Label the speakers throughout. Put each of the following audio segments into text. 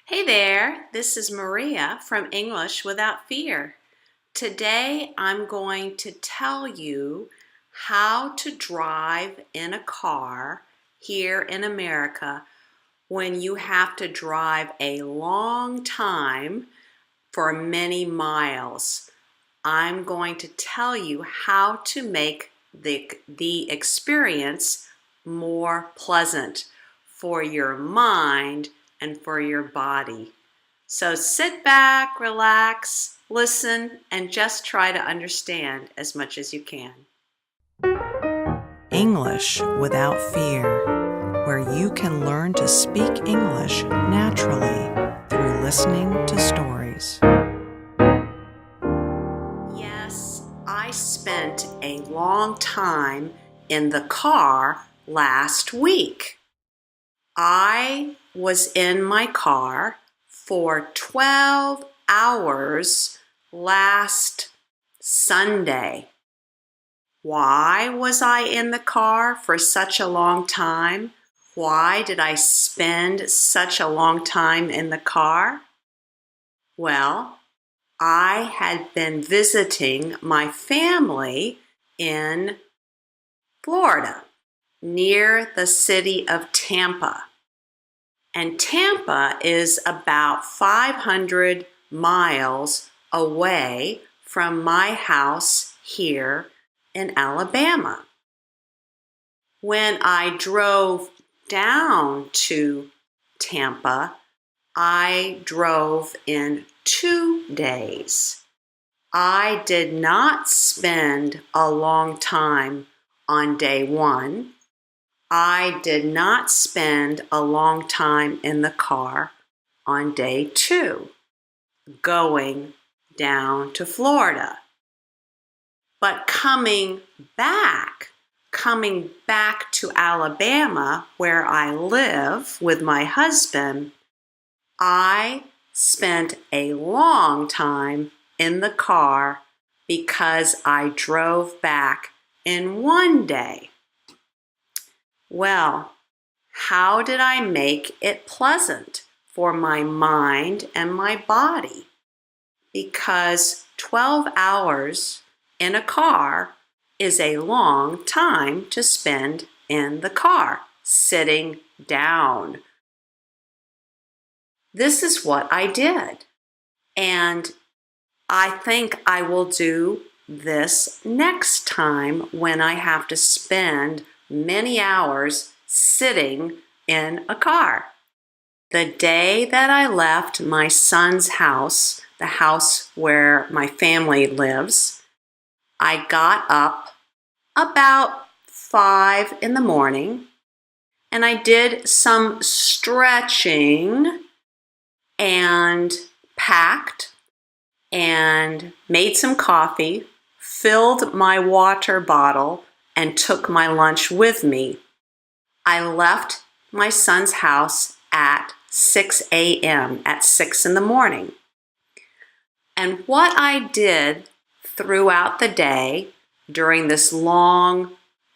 Speaker 1: Hey there, this is Maria from English Without Fear. Today I'm going to tell you how to drive in a car here in America when you have to drive a long time for many miles. I'm going to tell you how to make the experience more pleasant for your mind and for your body. So sit back, relax, listen, and just try to understand as much as you can.
Speaker 2: English Without Fear, where you can learn to speak English naturally through listening to stories.
Speaker 1: Yes, I spent a long time in the car last week. I was in my car for 12 hours last Sunday. Why was I in the car for such a long time? Why did I spend such a long time in the car? Well, I had been visiting my family in Florida, near the city of Tampa. And Tampa is about 500 miles away from my house here in Alabama. When I drove down to Tampa, I drove in 2 days. I did not spend a long time on day one. I did not spend a long time in the car on day two, going down to Florida. But coming back to Alabama, where I live with my husband, I spent a long time in the car because I drove back in 1 day. Well, how did I make it pleasant for my mind and my body? Because 12 hours in a car is a long time to spend in the car, sitting down. This is what I did, and I think I will do this next time when I have to spend many hours sitting in a car. The day that I left my son's house, the house where my family lives, I got up about 5 in the morning and I did some stretching and packed and made some coffee, filled my water bottle, and took my lunch with me. I left my son's house at 6 a.m., at 6 in the morning. And what I did throughout the day, during this long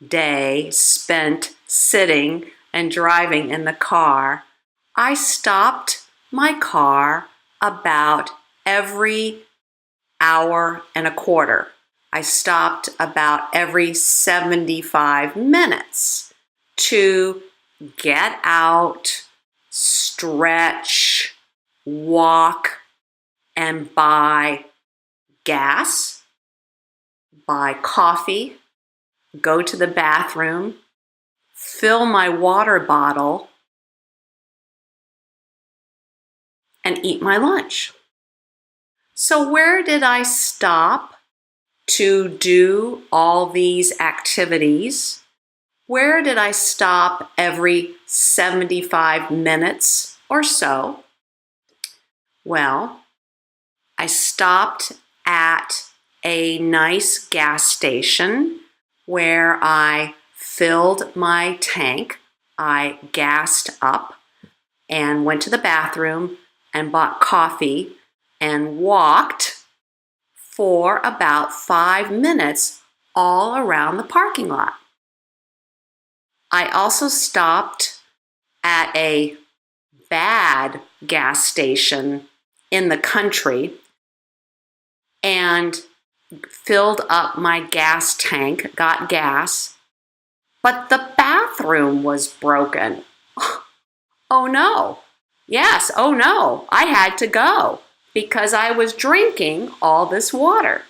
Speaker 1: day spent sitting and driving in the car, I stopped my car about every hour and a quarter. I stopped about every 75 minutes to get out, stretch, walk, and buy gas, buy coffee, go to the bathroom, fill my water bottle, and eat my lunch. So where did I stop to do all these activities? Where did I stop every 75 minutes or so? Well, I stopped at a nice gas station where I filled my tank. I gassed up and went to the bathroom and bought coffee and walked for about 5 minutes all around the parking lot. I also stopped at a bad gas station in the country and filled up my gas tank, got gas, but the bathroom was broken. Oh no. Yes, oh no. I had to go because I was drinking all this water.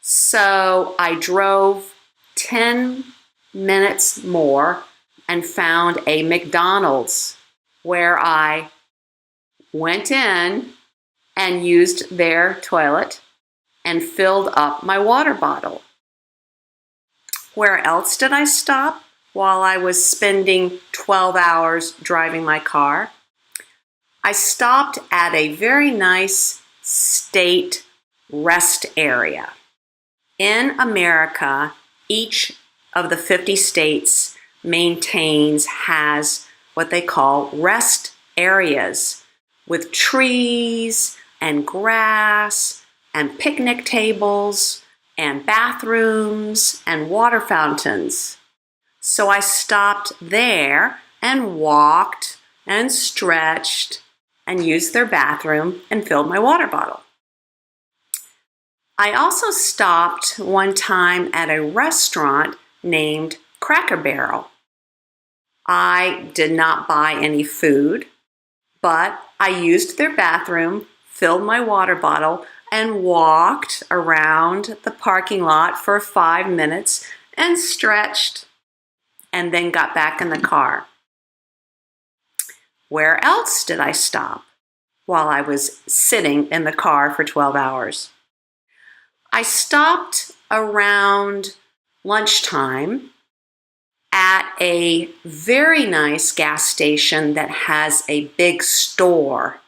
Speaker 1: So I drove 10 minutes more and found a McDonald's where I went in and used their toilet and filled up my water bottle. Where else did I stop while I was spending 12 hours driving my car? I stopped at a very nice state rest area. In America, each of the 50 states has what they call rest areas with trees and grass and picnic tables and bathrooms and water fountains. So I stopped there and walked and stretched and used their bathroom and filled my water bottle. I also stopped one time at a restaurant named Cracker Barrel. I did not buy any food, but I used their bathroom, filled my water bottle, and walked around the parking lot for 5 minutes and stretched and then got back in the car. Where else did I stop while I was sitting in the car for 12 hours? I stopped around lunchtime at a very nice gas station that has a big store.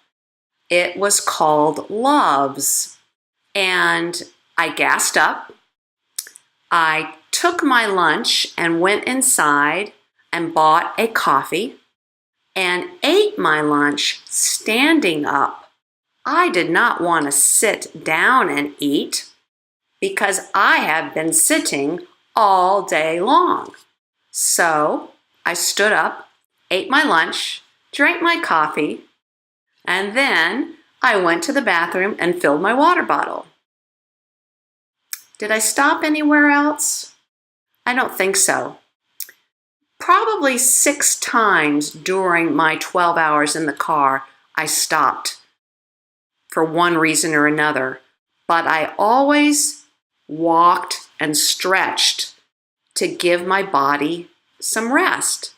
Speaker 1: It was called Love's, and I gassed up. I took my lunch and went inside and bought a coffee and ate my lunch standing up. I did not want to sit down and eat because I have been sitting all day long. So I stood up, ate my lunch, drank my coffee, and then I went to the bathroom and filled my water bottle. Did I stop anywhere else? I don't think so. Probably 6 times during my 12 hours in the car, I stopped for one reason or another, but I always walked and stretched to give my body some rest.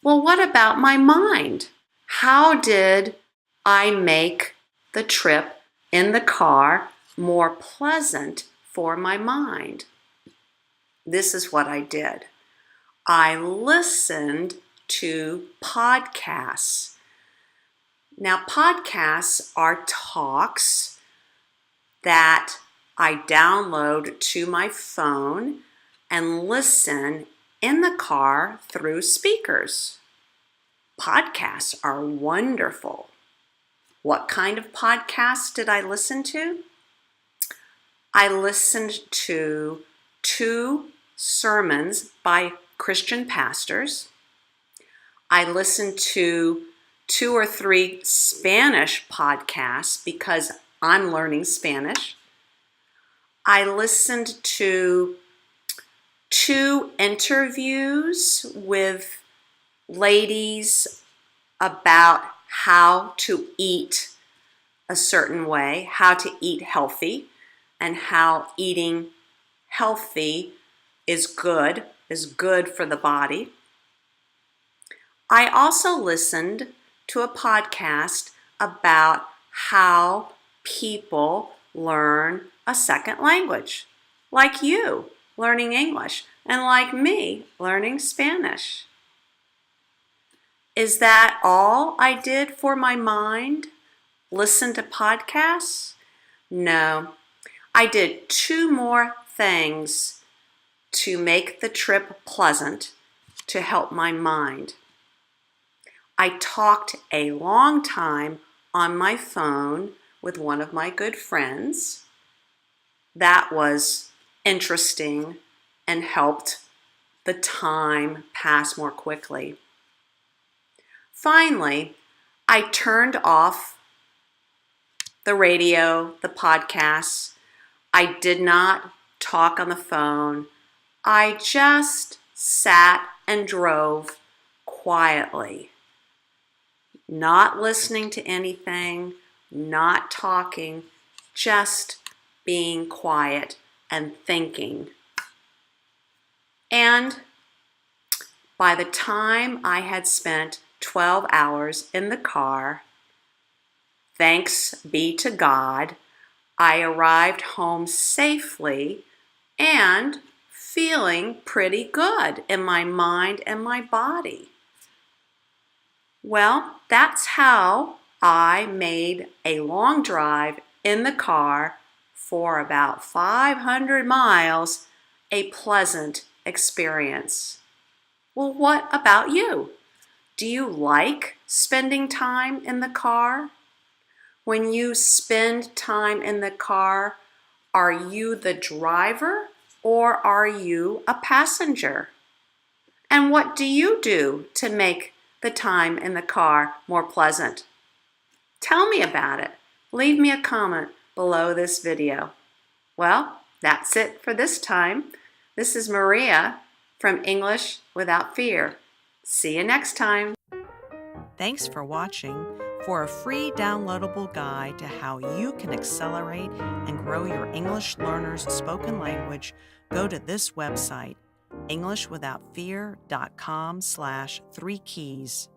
Speaker 1: Well, what about my mind? How did I make the trip in the car more pleasant for my mind? This is what I did. I listened to podcasts. Now, podcasts are talks that I download to my phone and listen in the car through speakers. Podcasts are wonderful. What kind of podcasts did I listen to? I listened to 2 sermons by Christian pastors. I listened to 2 or 3 Spanish podcasts because I'm learning Spanish. I listened to 2 interviews with ladies about how to eat a certain way, how to eat healthy, and how eating healthy is good for the body. I also listened to a podcast about how people learn a second language, like you learning English and like me learning Spanish. Is that all I did for my mind? Listen to podcasts? No. I did 2 more things to make the trip pleasant to help my mind. I talked a long time on my phone with one of my good friends. That was interesting and helped the time pass more quickly. Finally, I turned off the radio, the podcasts. I did not talk on the phone. I just sat and drove quietly, not listening to anything, not talking, just being quiet and thinking. And by the time I had spent 12 hours in the car, thanks be to God, I arrived home safely and feeling pretty good in my mind and my body. Well, that's how I made a long drive in the car for about 500 miles a pleasant experience. Well, what about you? Do you like spending time in the car? When you spend time in the car, are you the driver or are you a passenger? And what do you do to make the time in the car more pleasant? Tell me about it. Leave me a comment below this video. Well, that's it for this time. This is Maria from English Without Fear. See you next time.
Speaker 2: Thanks for watching. For a free downloadable guide to how you can accelerate and grow your English learners' spoken language, go to this website, EnglishWithoutFear.com/3keys.